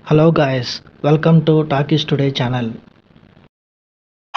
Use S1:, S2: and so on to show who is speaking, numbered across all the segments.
S1: Hello guys, welcome to Talkies Today channel.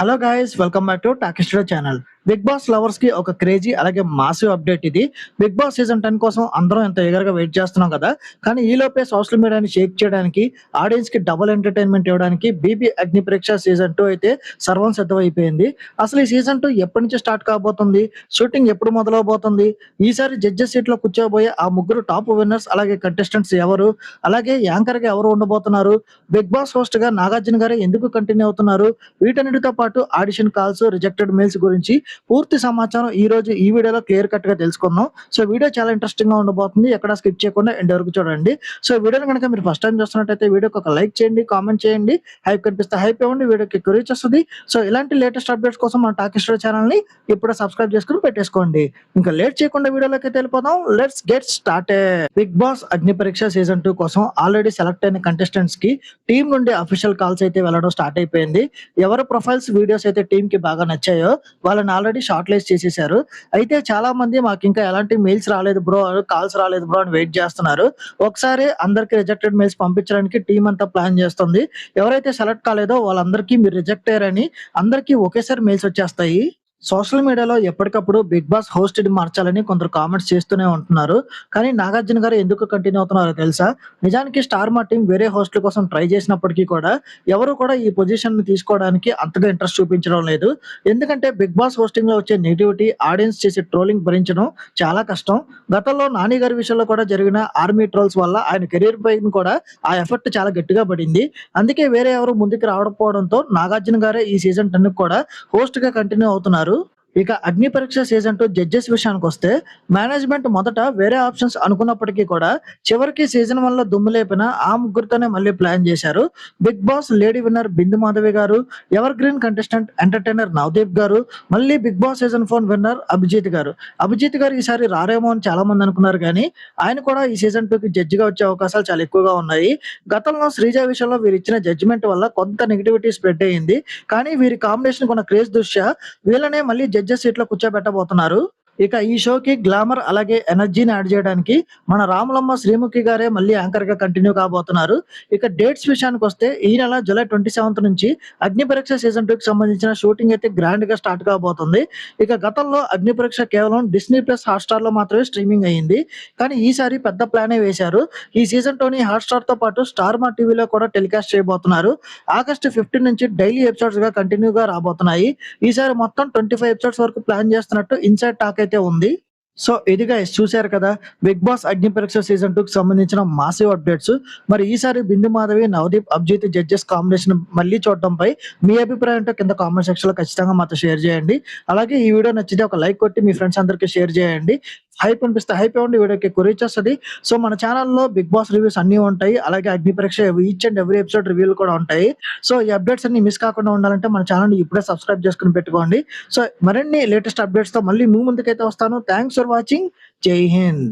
S2: Hello guys welcome back to talkie studio channel. Big boss lovers కి ఒక crazy అలాగే massive update ఇది. Big boss season 10 కోసం అందరం ఎంత ఎగరగా wait చేస్తున్నాం కదా. కానీ ఈ లోపే సోషల్ మీడియాని షేక్ చేయడానికి, ఆడియన్స్ కి డబుల్ ఎంటర్టైన్మెంట్ ఇవ్వడానికి బీబీ అగ్ని పరీక్ష సీజన్ 2 అయితే సర్వం సిద్ధమైపోయింది. అసలు ఈ సీజన్ 2 ఎప్పటి నుంచి స్టార్ట్ కాబోతుంది, షూటింగ్ ఎప్పుడు మొదలవబోతుంది, ఈసారి జడ్జెస్ సీట్ లో కూర్చోబోయే ఆ ముగ్గురు టాప్ విన్నర్స్ అలాగే కంటెస్టెంట్స్ ఎవరు, అలాగే యాంకర్ గా ఎవరు ఉండబోతున్నారు, బిగ్ బాస్ హోస్ట్ గా నాగార్జున గారే ఎందుకు కంటిన్యూ అవుతున్నారు, వీటన్నిటితో పాటు ఆడిషన్ కాల్స్, రిజెక్టెడ్ మెయిల్స్ గురించి పూర్తి సమాచారం ఈ రోజు ఈ వీడియోలో క్లియర్ కట్ గా తెలుసుకుందాం. సో వీడియో చాలా ఇంట్రెస్టింగ్ గా ఉండబోతుంది. ఎక్కడ స్కిప్ చేయకుండా ఎండ్ వరకు చూడండి. సో వీడియోని కనుక మీరు ఫస్ట్ టైం చూస్తున్నట్టయితే వీడియోకి ఒక లైక్ చేయండి, కామెంట్ చేయండి, హైప్ కనిపిస్తే హైప్ ఇవ్వండి, వీడియోకి ఎక్కువ రీచ్ వస్తుంది. సో ఇలాంటి లేటెస్ట్ అప్డేట్స్ కోసం మన టాకీ స్టోరీ ఛానల్ ని ఇప్పుడే సబ్స్క్రైబ్ చేసుకుని పెట్టేసుకోండి. ఇంకా లేట్ చేయకుండా వీడియోలోకి వెళ్ళిపోదాం. Let's get started. Big boss Agni Pariksha season 2 కోసం ఆల్రెడీ సెలెక్ట్ అయిన కంటెస్టెంట్స్ కి టీం నుండి అఫీషియల్ కాల్స్ అయితే వెళ్ళడం స్టార్ట్ అయిపోయింది. ఎవరు ప్రొఫైల్స్, వీడియోస్ అయితే టీమ్ కి బాగా నచ్చాయో వాళ్ళని ఆల్రెడీ షార్ట్ లిస్ట్ చేసేసారు. అయితే చాలా మంది మాకు ఇంకా ఎలాంటి మెయిల్స్ రాలేదు బ్రో, కాల్స్ రాలేదు బ్రో అని వెయిట్ చేస్తున్నారు. ఒకసారి అందరికి రిజెక్టెడ్ మెయిల్స్ పంపించడానికి టీం అంతా ప్లాన్ చేస్తుంది. ఎవరైతే సెలెక్ట్ కాలేదో వాళ్ళందరికీ మీరు రిజెక్ట్ అయ్యారని అందరికీ ఒకేసారి మెయిల్స్ వచ్చేస్తాయి. సోషల్ మీడియాలో ఎప్పటికప్పుడు బిగ్ బాస్ హోస్ట్ ని మార్చాలని కొందరు కామెంట్స్ చేస్తూనే ఉంటున్నారు. కానీ నాగార్జున గారు ఎందుకు కంటిన్యూ అవుతున్నారో తెలుసా? నిజానికి స్టార్ మా టీం వేరే హోస్ట్ల కోసం ట్రై చేసినప్పటికీ కూడా ఎవరు కూడా ఈ పొజిషన్ ని తీసుకోవడానికి అంతగా ఇంట్రెస్ట్ చూపించడం లేదు. ఎందుకంటే బిగ్ బాస్ హోస్టింగ్ లో వచ్చే నెగిటివిటీ, ఆడియన్స్ చేసే ట్రోలింగ్ భరించడం చాలా కష్టం. గతంలో నాని గారి విషయంలో కూడా జరిగిన ఆర్మీ ట్రోల్స్ వల్ల ఆయన కెరీర్ పైన కూడా ఆ ఎఫెక్ట్ చాలా గట్టిగా పడింది. అందుకే వేరే ఎవరు ముందుకు రావకపోవడంతో నాగార్జున గారే ఈ సీజన్ 10 కూడా హోస్ట్ గా కంటిన్యూ అవుతున్నారు. ఇక అగ్ని పరీక్ష సీజన్ 2 జడ్జెస్ విషయానికి వస్తే మేనేజ్మెంట్ మొదట వేరే ఆప్షన్స్ అనుకున్నప్పటికీ కూడా చివరికి సీజన్ 1 లో దుమ్ము లేపిన ఆ ముగ్గురితోనే మళ్ళీ ప్లాన్ చేశారు. Big boss lady winner Bindu Madhavi garu, evergreen contestant entertainer Navdeep garu, మళ్ళీ big boss season 4 winner Abhijeet garu. Abhijeet గారు ఈసారి రారేమో అని చాలా మంది అనుకున్నారు, కానీ ఆయన కూడా ఈ సీజన్ 2 కి జడ్జి గా వచ్చే అవకాశాలు చాలా ఎక్కువగా ఉన్నాయి. గతంలో శ్రీజ విషయంలో వీరు ఇచ్చిన జడ్జిమెంట్ వల్ల కొంత నెగిటివిటీ స్ప్రెడ్ అయ్యింది. కానీ వీరి కాంబినేషన్ ఉన్న క్రేజ్ దృష్ట్యా వీళ్ళనే మళ్ళీ జడ్జెస్ సీట్ లో కూర్చోబెట్టబోతున్నారు. ఇక ఈ షోకి గ్లామర్ అలాగే ఎనర్జీని యాడ్ చేయడానికి మన రాములమ్మ శ్రీముఖి గారే మళ్ళీ యాంకర్ గా కంటిన్యూ కాబోతున్నారు. ఇక డేట్స్ విషయానికి వస్తే ఈ నెల జూలై 27 నుంచి అగ్ని పరీక్ష సీజన్ 2 కి సంబంధించిన షూటింగ్ అయితే గ్రాండ్ గా స్టార్ట్ కాబోతుంది. ఇక గతంలో అగ్ని పరీక్ష కేవలం డిస్నీ ప్లస్ హాట్‌స్టార్ లో మాత్రమే స్ట్రీమింగ్ అయ్యింది. కానీ ఈసారి పెద్ద ప్లానే వేశారు. ఈ సీజన్ 2ని హాట్‌స్టార్ తో పాటు స్టార్ మా టీవీలో కూడా టెలికాస్ట్ చేయబోతున్నారు. ఆగస్టు 15 నుంచి డైలీ ఎపిసోడ్స్ గా కంటిన్యూగా రాబోతున్నాయి. ఈసారి మొత్తం 25 ఎపిసోడ్స్ వరకు ప్లాన్ చేస్తున్నట్టు ఇన్సైడ్ టాక్ అయితే ఉంది. సో ఇది గైస్, చూశారు కదా big boss Agni Pariksha season 2 కి సంబంధించిన మాసివ్ అప్డేట్స్. మరి ఈసారి బిందు మాధవి, నవదీప్, అభిజిత్ జడ్జెస్ కాంబినేషన్ మళ్ళీ చూడడంపై మీ అభిప్రాయం ఏంటో కింద కామెంట్ సెక్షన్ లో ఖచ్చితంగా మాతో షేర్ చేయండి. అలాగే ఈ వీడియో నచ్చితే ఒక లైక్ కొట్టి మీ ఫ్రెండ్స్ అందరికీ షేర్ చేయండి. హైప్ అనిపిస్తే హైప్ ఇవ్వండి, వీడియోకి ఎక్కువ రీచ్ వస్తుంది. సో మన ఛానల్లో బిగ్ బాస్ రివ్యూస్ అన్ని ఉంటాయి. అలాగే అగ్ని పరీక్ష ఈచ్ అండ్ ఎవ్రీ ఎపిసోడ్ రివ్యూలు కూడా ఉంటాయి. సో ఈ అప్డేట్స్ అన్ని మిస్ కాకుండా ఉండాలంటే మన ఛానల్ ఇప్పుడే సబ్స్క్రైబ్ చేసుకుని పెట్టుకోండి. సో మరిన్ని లేటెస్ట్ అప్డేట్స్ తో మళ్ళీ మీ ముందుకైతే వస్తాను. Thanks for watching. జై హింద్.